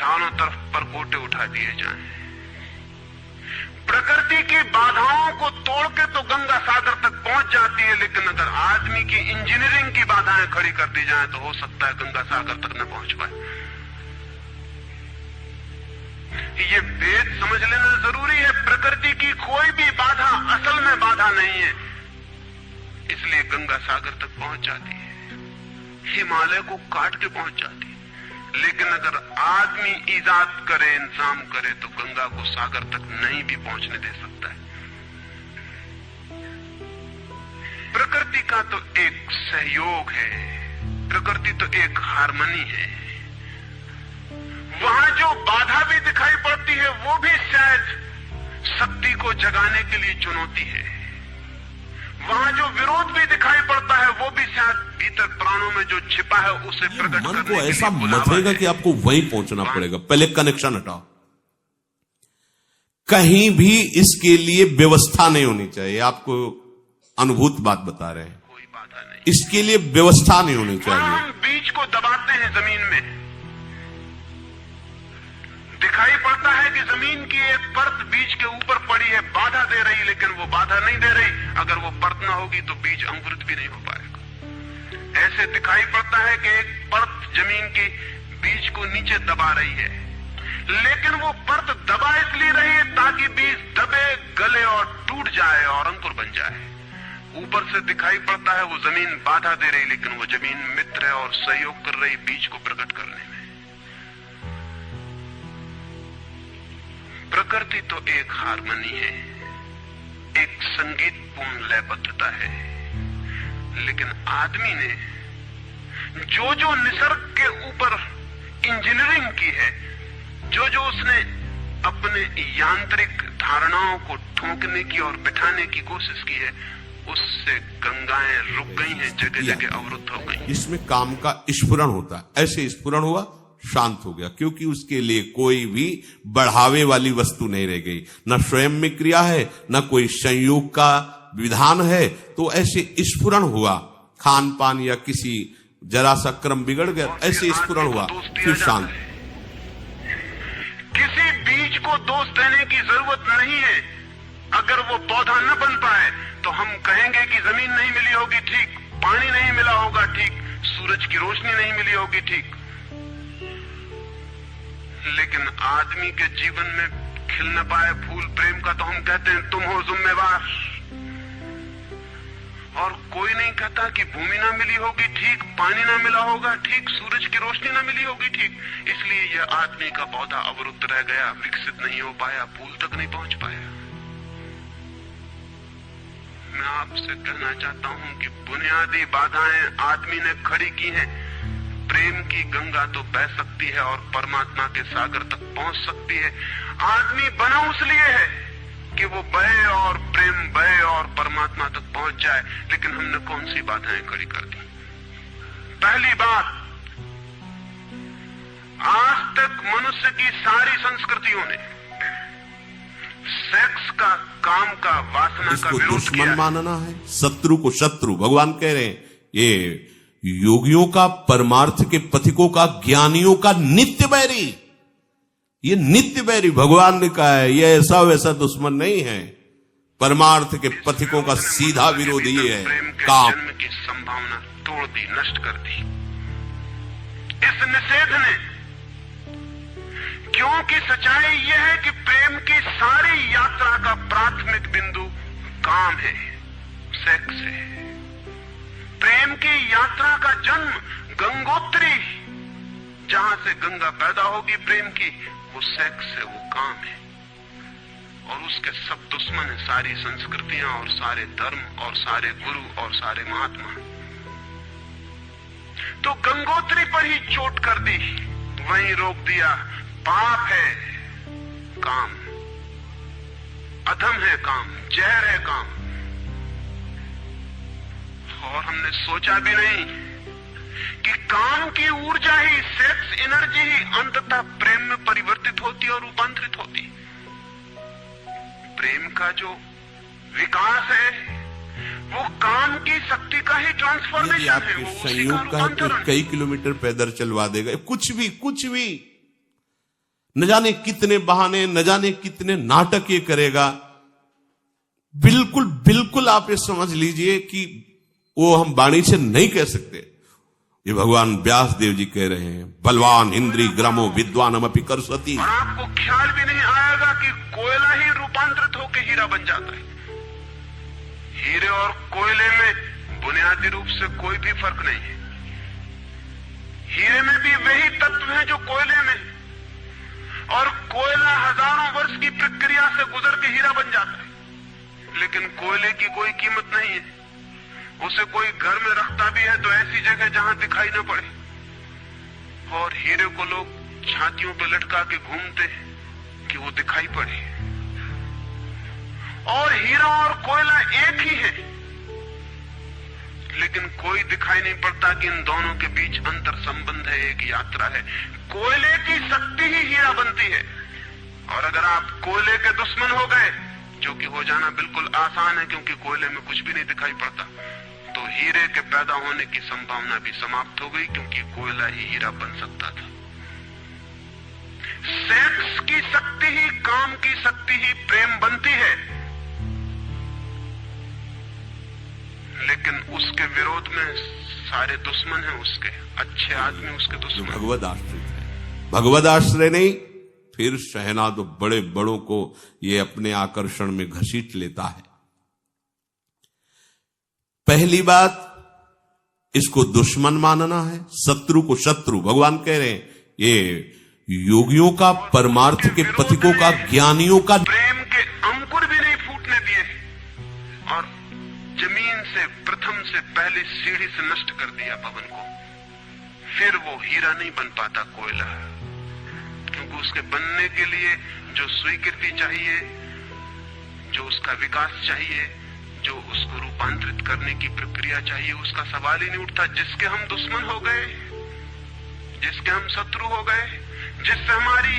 चारों तरफ परकोटे उठा दिए जाएं। प्रकृति की बाधाओं को तोड़ के तो गंगा सागर तक पहुंच जाती है, लेकिन अगर आदमी की इंजीनियरिंग की बाधाएं खड़ी कर दी जाएं तो हो सकता है गंगा सागर तक न पहुंच पाए। ये भेद समझ लेना जरूरी है। प्रकृति की कोई भी बाधा असल में बाधा नहीं है, इसलिए गंगा सागर तक पहुंच जाती है, हिमालय को काट के पहुंच जाती है। लेकिन अगर आदमी ईजाद करे, इंतजाम करे, तो गंगा को सागर तक नहीं भी पहुंचने दे सकता है। प्रकृति का तो एक सहयोग है, प्रकृति तो एक हार्मनी है। वहां जो बाधा भी दिखाई पड़ती है वो भी शायद शक्ति को जगाने के लिए चुनौती है। वहां जो विरोध भी दिखाई पड़ता है वो भी शायद भीतर प्राणों में जो छिपा है उसे प्रकट करने मन को ऐसा मथेगा कि आपको वहीं पहुंचना पड़ेगा। पहले कनेक्शन हटाओ। कहीं भी इसके लिए व्यवस्था नहीं होनी चाहिए। आपको अनुभूत बात बता रहे हैं, कोई बाधा नहीं, इसके लिए व्यवस्था नहीं होनी चाहिए। हम बीज को दबाते हैं जमीन में, दिखाई पड़ता है कि जमीन की एक परत बीज के ऊपर पड़ी है, बाधा दे रही, लेकिन वो बाधा नहीं दे रही। अगर वो परत ना होगी तो बीज अंकुरित भी नहीं हो पाएगा। ऐसे दिखाई पड़ता है कि एक परत जमीन की बीज को नीचे दबा रही है, लेकिन वो परत दबा इसलिए रही है ताकि बीज दबे, गले और टूट जाए और अंकुर बन जाए। ऊपर से दिखाई पड़ता है वो जमीन बाधा दे रही, लेकिन वो जमीन मित्र है और सहयोग कर रही बीज को प्रकट करने में। प्रकृति तो एक हार्मनी है, एक संगीतपूर्ण लयबद्धता है, लेकिन आदमी ने जो जो निसर्ग के ऊपर इंजीनियरिंग की है, जो जो उसने अपने यांत्रिक धारणाओं को ठोकने की और बिठाने की कोशिश की है, उससे गंगाएं रुक गई हैं, जगह जगह अवरुद्ध हो गई। इसमें काम का स्फुरण होता है। ऐसे स्फुरण हुआ, शांत हो गया, क्योंकि उसके लिए कोई भी बढ़ावे वाली वस्तु नहीं रह गई। न स्वयं में क्रिया है, न कोई संयोग का विधान है। तो ऐसे स्फुरण हुआ, खान पान या किसी जरा सा क्रम बिगड़ गया, ऐसे स्फुरण हुआ, फिर शांत। किसी बीज को दोष देने की जरूरत नहीं है। अगर वो पौधा न बन पाए तो हम कहेंगे कि जमीन नहीं मिली होगी, ठीक, पानी नहीं मिला होगा, ठीक, सूरज की रोशनी नहीं मिली होगी, ठीक, लेकिन आदमी के जीवन में खिल न पाए फूल प्रेम का तो हम कहते हैं तुम हो जिम्मेवार। और कोई नहीं कहता कि भूमि ना मिली होगी, ठीक, पानी ना मिला होगा, ठीक, सूरज की रोशनी ना मिली होगी, ठीक, इसलिए यह आदमी का पौधा अवरुद्ध रह गया, विकसित नहीं हो पाया, फूल तक नहीं पहुंच पाया। मैं आपसे कहना चाहता हूं कि बुनियादी बाधाएं आदमी ने खड़ी की हैं। प्रेम की गंगा तो बह सकती है और परमात्मा के सागर तक पहुंच सकती है। आदमी बना उसलिए है कि वो बहे और प्रेम बहे और परमात्मा तक पहुंच जाए, लेकिन हमने कौन सी बाधाएं खड़ी कर दी? पहली बात, आज तक मनुष्य की सारी संस्कृतियों ने सेक्स का, काम का, वासना का विरोध दुश्मन किया। मानना है, शत्रु को शत्रु। भगवान कह रहे हैं ये योगियों का, परमार्थ के पथिकों का, ज्ञानियों का नित्य बैरी। ये नित्य बैरी भगवान ने कहा है, ये ऐसा वैसा दुश्मन नहीं है। परमार्थ के पथिकों का सीधा विरोधी है काम। जन्म की संभावना तोड़ दी, नष्ट कर दी इस निषेध ने, क्योंकि सच्चाई यह है कि प्रेम की सारी यात्रा का प्राथमिक बिंदु काम है, सेक्स है। प्रेम की यात्रा का जन्म गंगोत्री, जहां से गंगा पैदा होगी प्रेम की, वो सेक्स है, वो काम है। और उसके सब दुश्मन है, सारी संस्कृतियां और सारे धर्म और सारे गुरु और सारे महात्मा। तो गंगोत्री पर ही चोट कर दी, वहीं रोक दिया। पाप है काम, अधम है काम, जहर है काम। और हमने सोचा भी नहीं कि काम की ऊर्जा ही, सेक्स एनर्जी ही अंततः प्रेम में परिवर्तित होती और रूपांतरित होती। प्रेम का जो विकास है वो काम की शक्ति का ही ट्रांसफॉर्मेशन है, वो उसी का संयोग का तो रूपांतरण। कई किलोमीटर पैदल चलवा देगा, कुछ भी न जाने कितने बहाने, न जाने कितने नाटक ये करेगा। बिल्कुल बिल्कुल आप ये समझ लीजिए कि वो हम वाणी से नहीं कह सकते। ये भगवान व्यास देव जी कह रहे हैं, बलवान इंद्री ग्रामो विद्वानमपि करसति। और आपको ख्याल भी नहीं आएगा कि कोयला ही रूपांतरित होकर हीरा बन जाता है। हीरे और कोयले में बुनियादी रूप से कोई भी फर्क नहीं है। हीरे में भी वही तत्व हैं जो कोयले में, और कोयला हजारों वर्ष की प्रक्रिया से गुजर के हीरा बन जाता है। लेकिन कोयले की कोई कीमत नहीं है। उसे कोई घर में रखता भी है तो ऐसी जगह जहां दिखाई न पड़े, और हीरे को लोग छातियों पे लटका के घूमते हैं कि वो दिखाई पड़े। और हीरा और कोयला एक ही है, लेकिन कोई दिखाई नहीं पड़ता कि इन दोनों के बीच अंतर संबंध है, एक यात्रा है। कोयले की शक्ति ही हीरा बनती है। और अगर आप कोयले के दुश्मन हो गए, जो कि हो जाना बिल्कुल आसान है क्योंकि कोयले में कुछ भी नहीं दिखाई पड़ता, तो हीरे के पैदा होने की संभावना भी समाप्त हो गई, क्योंकि कोयला ही हीरा बन सकता था। सेक्स की शक्ति ही, काम की शक्ति ही प्रेम बनती है, लेकिन उसके विरोध में सारे दुश्मन हैं उसके। अच्छे आदमी उसके दुश्मन। भगवद आश्रित है। भगवद आश्रय नहीं, फिर शहना तो बड़े बड़ों को ये अपने आकर्षण में घसीट लेता है। पहली बात, इसको दुश्मन मानना है, शत्रु को शत्रु। भगवान कह रहे हैं ये योगियों का, परमार्थ के पथिकों का, ज्ञानियों का प्रेम के अंकुर भी नहीं फूटने दिए, और जमीन से प्रथम से पहली सीढ़ी से नष्ट कर दिया पवन को। फिर वो हीरा नहीं बन पाता कोयला, क्योंकि उसके बनने के लिए जो स्वीकृति चाहिए, जो उसका विकास चाहिए, जो उसको रूपांतरित करने की प्रक्रिया चाहिए, उसका सवाल ही नहीं उठता। जिसके हम दुश्मन हो गए, जिसके हम शत्रु हो गए, जिससे हमारी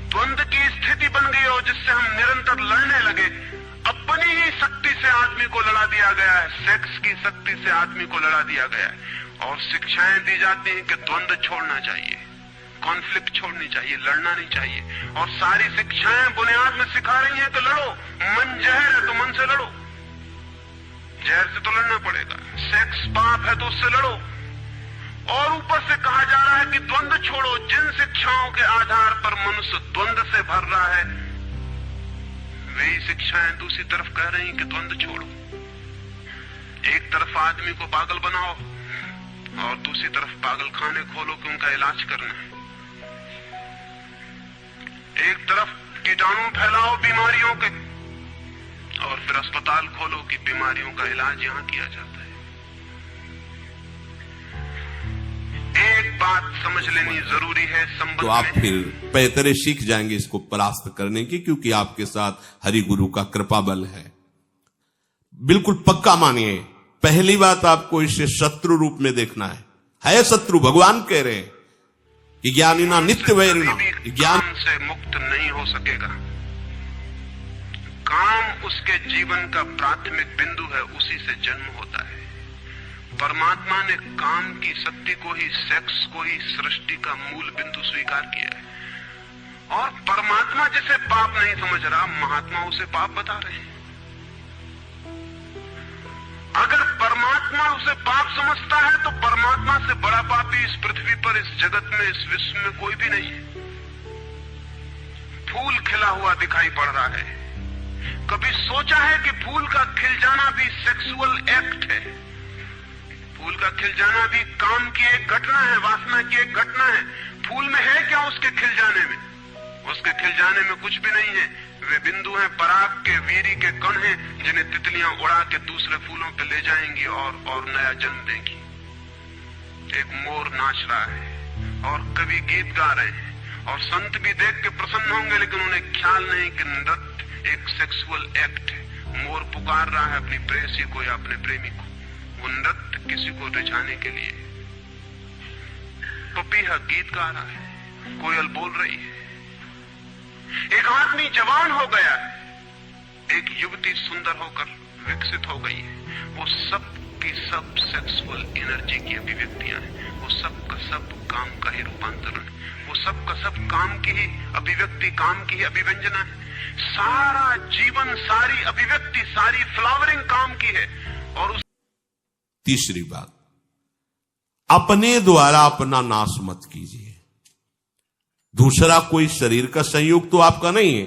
द्वंद्व की स्थिति बन गई और जिससे हम निरंतर लड़ने लगे, अपनी ही शक्ति से आदमी को लड़ा दिया गया है, सेक्स की शक्ति से आदमी को लड़ा दिया गया है। और शिक्षाएं दी जाती हैं कि द्वंद्व छोड़ना चाहिए, कॉन्फ्लिक्ट छोड़नी चाहिए, लड़ना नहीं चाहिए। और सारी शिक्षाएं बुनियाद में सिखा रही हैं कि लड़ो, मन जहर है तो मन से लड़ो, जहर से तो लड़ना पड़ेगा। सेक्स पाप है तो उससे लड़ो। और ऊपर से कहा जा रहा है कि द्वंद्व छोड़ो। जिन शिक्षाओं के आधार पर मनुष्य द्वंद्व से भर रहा है, वही शिक्षाएं दूसरी तरफ कह रही हैं कि द्वंद्व छोड़ो। एक तरफ आदमी को पागल बनाओ और दूसरी तरफ पागल खाने खोलो कि उनका इलाज करना है। एक तरफ कीटाणु फैलाओ बीमारियों के, और फिर अस्पताल खोलो कि बीमारियों का इलाज यहां किया जाता है। एक बात समझ लेनी जरूरी है संबंध तो आप में। फिर पैतरे सीख जाएंगे इसको परास्त करने की, क्योंकि आपके साथ हरि गुरु का कृपा बल है। बिल्कुल पक्का मानिए, पहली बात आपको इसे शत्रु रूप में देखना है शत्रु। भगवान कह रहे हैं कि ज्ञानिना नित्य वैरिणा, ज्ञान से मुक्त नहीं हो सकेगा। काम उसके जीवन का प्राथमिक बिंदु है, उसी से जन्म होता है। परमात्मा ने काम की शक्ति को ही, सेक्स को ही सृष्टि का मूल बिंदु स्वीकार किया है। और परमात्मा जिसे पाप नहीं समझ रहा, महात्मा उसे पाप बता रहे हैं। अगर परमात्मा उसे पाप समझता है तो परमात्मा से बड़ा पापी इस पृथ्वी पर, इस जगत में, इस विश्व में कोई भी नहीं है। फूल खिला हुआ दिखाई पड़ रहा है। कभी सोचा है कि फूल का खिल जाना भी सेक्सुअल एक्ट है? फूल का खिल जाना भी काम की एक घटना है, वासना की एक घटना है। फूल में है क्या उसके खिल जाने में? उसके खिल जाने में कुछ भी नहीं है। वे बिंदु हैं, पराग के, वीरी के कण हैं, जिन्हें तितलियां उड़ा के दूसरे फूलों पे ले जाएंगी और नया जन्म देंगी। एक मोर नाच रहा है और कवि गीत गा रहे हैं, और संत भी देख के प्रसन्न होंगे, लेकिन उन्हें ख्याल नहीं कि नृत्य एक सेक्सुअल एक्ट है। मोर पुकार रहा है अपनी प्रेयसी को या अपने प्रेमी को, वो नृत्य किसी को रिझाने के लिए। पपीहा गीत गा रहा है, कोयल बोल रही है। एक आदमी जवान हो गया है, एक युवती सुंदर होकर विकसित हो गई है। वो सब की सब सेक्सुअल एनर्जी की अभिव्यक्तियां हैं। वो सब का सब काम का ही रूपांतरण है। वो सब का सब काम की ही अभिव्यक्ति, काम की ही अभिव्यंजना है। सारा जीवन, सारी अभिव्यक्ति, सारी फ्लावरिंग काम की है। और उस तीसरी बात, अपने द्वारा अपना नाश मत कीजिए। दूसरा कोई शरीर का संयोग तो आपका नहीं है,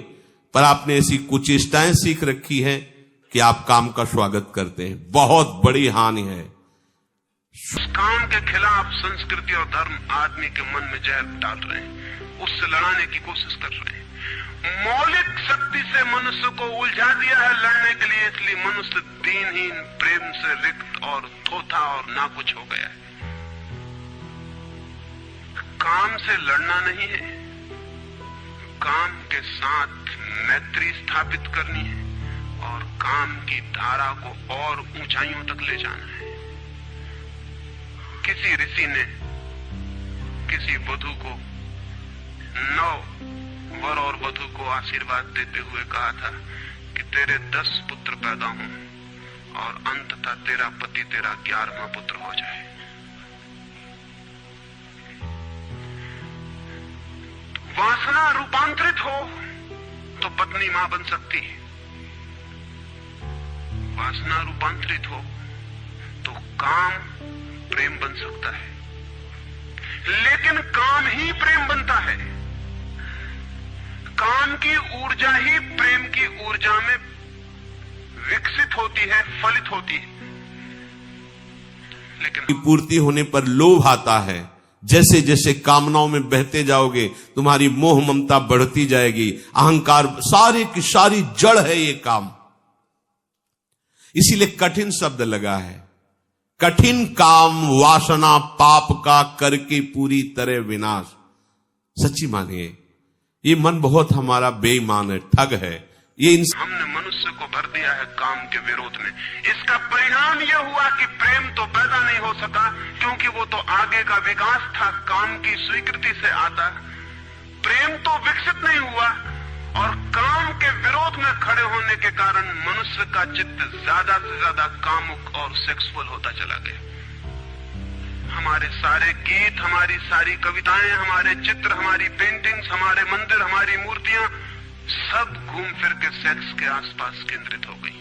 पर आपने ऐसी कुचेष्टाएं सीख रखी है कि आप काम का स्वागत करते हैं। बहुत बड़ी हानि है। उस काम के खिलाफ संस्कृति और धर्म आदमी के मन में जहर डाल रहे हैं, उससे लड़ाने की कोशिश कर रहे हैं। मौलिक शक्ति से मनुष्य को उलझा दिया है लड़ने के लिए, इसलिए मनुष्य दीनहीन, प्रेम से रिक्त और थोथा और नाकुछ हो गया है। काम से लड़ना नहीं है, काम के साथ मैत्री स्थापित करनी है और काम की धारा को और ऊंचाइयों तक ले जाना है। किसी ऋषि ने किसी वधू को 9 वर और वधू को आशीर्वाद देते हुए कहा था कि तेरे 10 पुत्र पैदा हों और अंततः तेरा पति तेरा 11वां पुत्र हो जाए। वासना रूपांतरित हो तो पत्नी मां बन सकती है, वासना रूपांतरित हो तो काम प्रेम बन सकता है। लेकिन काम ही प्रेम बनता है। काम की ऊर्जा ही प्रेम की ऊर्जा में विकसित होती है, फलित होती है। लेकिन पूर्ति होने पर लोभ आता है। जैसे जैसे कामनाओं में बहते जाओगे, तुम्हारी मोह ममता बढ़ती जाएगी, अहंकार, सारी की सारी जड़ है ये काम। इसीलिए कठिन शब्द लगा है। कठिन काम वासना पाप का करके पूरी तरह विनाश। सच्ची मानिए, ये मन बहुत हमारा बेईमान है, ठग है। हमने मनुष्य को भर दिया है काम के विरोध में। इसका परिणाम यह हुआ कि प्रेम तो पैदा नहीं हो सका, क्योंकि वो तो आगे का विकास था, काम की स्वीकृति से आता। प्रेम तो विकसित नहीं हुआ और काम के विरोध में खड़े होने के कारण मनुष्य का चित्त ज्यादा से ज्यादा कामुक और सेक्सुअल होता चला गया। हमारे सारे गीत, हमारी सारी कविताएं, हमारे चित्र, हमारी पेंटिंग्स, हमारे मंदिर, हमारी मूर्तियां सब घूम फिर के सेक्स के आसपास केंद्रित हो गई।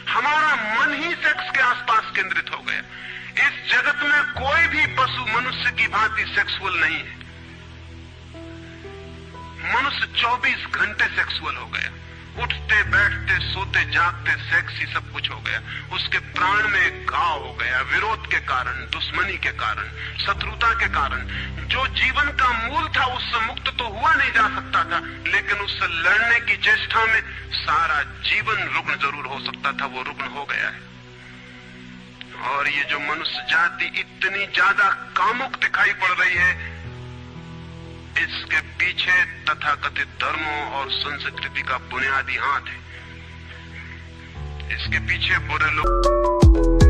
हमारा मन ही सेक्स के आसपास केंद्रित हो गया। इस जगत में कोई भी पशु मनुष्य की भांति सेक्सुअल नहीं है। मनुष्य 24 घंटे सेक्सुअल हो गया। उठते बैठते सोते जागते सेक्स ही सब कुछ हो गया। उसके प्राण में एक घाव हो गया, विरोध के कारण, दुश्मनी के कारण, शत्रुता के कारण। जो जीवन का मूल था उससे मुक्त तो हुआ नहीं जा सकता था, लेकिन उससे लड़ने की चेष्टा में सारा जीवन रुग्ण जरूर हो सकता था, वो रुग्ण हो गया है। और ये जो मनुष्य जाति इतनी ज्यादा कामुक दिखाई पड़ रही है, इसके पीछे तथाकथित धर्मों और संस्कृति का बुनियादी हाथ है। इसके पीछे बुरे लोग